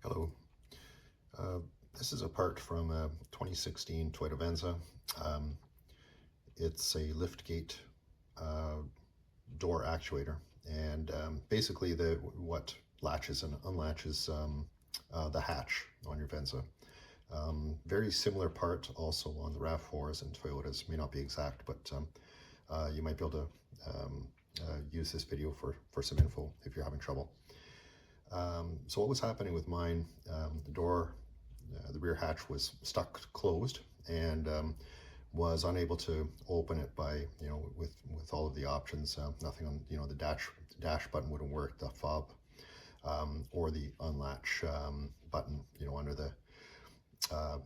Hello. Uh, this is a part from a 2016 Toyota Venza. Um, it's a liftgate uh, door actuator, and basically what latches and unlatches the hatch on your Venza. Very similar part also on the RAV4s and Toyotas. May not be exact, but you might be able to use this video for some info if you're having trouble. So what was happening with mine, the door, the rear hatch was stuck closed and was unable to open it by, with all of the options. Nothing on, the dash button wouldn't work, the fob, or the unlatch button, under the,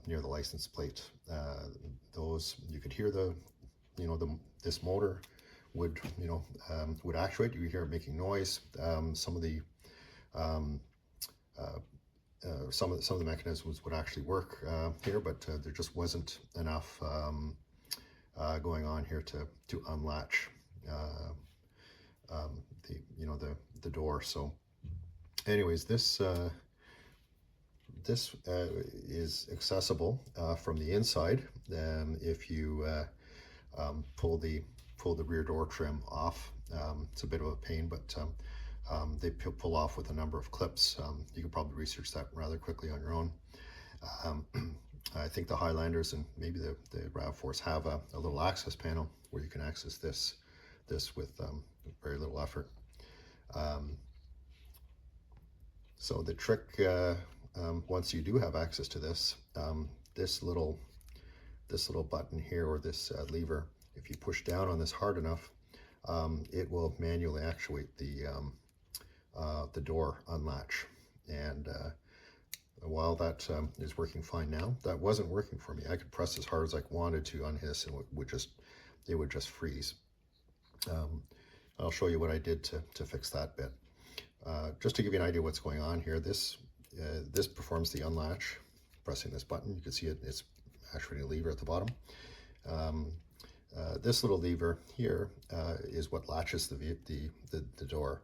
near the license plate. Those, you could hear this motor would, would actuate. You hear it making noise. Some of the some of the mechanisms would actually work here, but there just wasn't enough going on here to unlatch the door. So, anyways, this is accessible from the inside if you pull the rear door trim off. It's a bit of a pain, but they pull off with a number of clips. You can probably research that rather quickly on your own. I think the Highlanders and maybe the RAV4s have a little access panel where you can access this with very little effort. So the trick, once you do have access to this, this little button here, or this lever, if you push down on this hard enough, it will manually actuate the door unlatch. And while that is working fine now, that wasn't working for me. I could press as hard as I wanted to on this, and it would just freeze. I'll show you what I did to fix that bit. Just to give you an idea what's going on here, this performs the unlatch. Pressing this button, you can see it's actuating a lever at the bottom. This little lever here is what latches the door.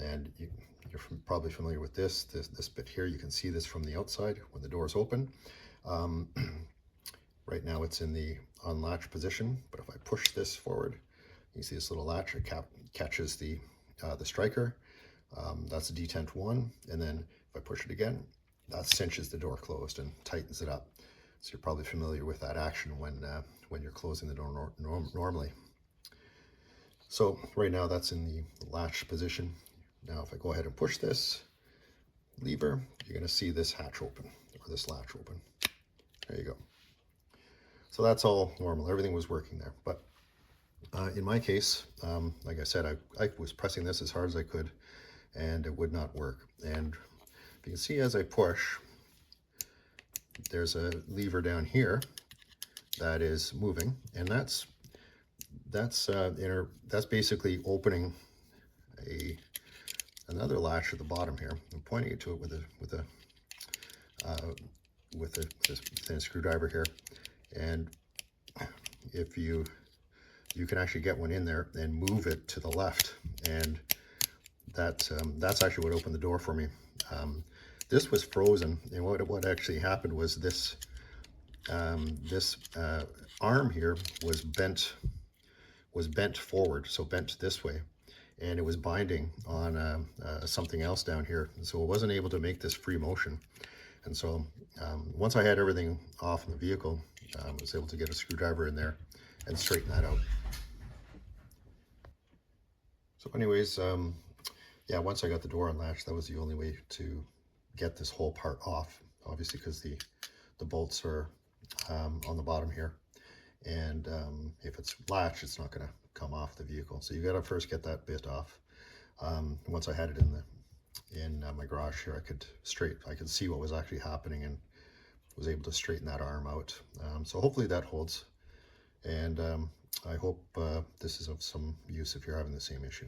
And you're probably familiar with this bit here. You can see this from the outside when the door is open. Right now it's in the unlatch position, but if I push this forward, you see this little latch. It catches the striker. That's a detent 1, and then if I push it again, that cinches the door closed and tightens it up. So you're probably familiar with that action when you're closing the door normally. So right now that's in the latch position. Now if I go ahead and push this lever, you're going to see this hatch open, or this latch open. There you go. So that's all normal. Everything was working there. But in my case, like I said, I was pressing this as hard as I could, and it would not work. And if you can see, as I push, there's a lever down here that is moving, and that's basically opening another latch at the bottom here. I'm pointing it to it with a thin screwdriver here, and if you can actually get one in there and move it to the left, and that's actually what opened the door for me. This was frozen, and what actually happened was this arm here was bent forward, so bent this way, and it was binding on something else down here, and so it wasn't able to make this free motion. And so once I had everything off in the vehicle, I was able to get a screwdriver in there and straighten that out. So anyways, yeah, once I got the door unlatched, that was the only way to get this whole part off, obviously, because the bolts are on the bottom here, and if it's latched, it's not going to come off the vehicle. So you got to first get that bit off. Once I had it in my garage here, I could see what was actually happening and was able to straighten that arm out. So hopefully that holds, and I hope this is of some use if you're having the same issue.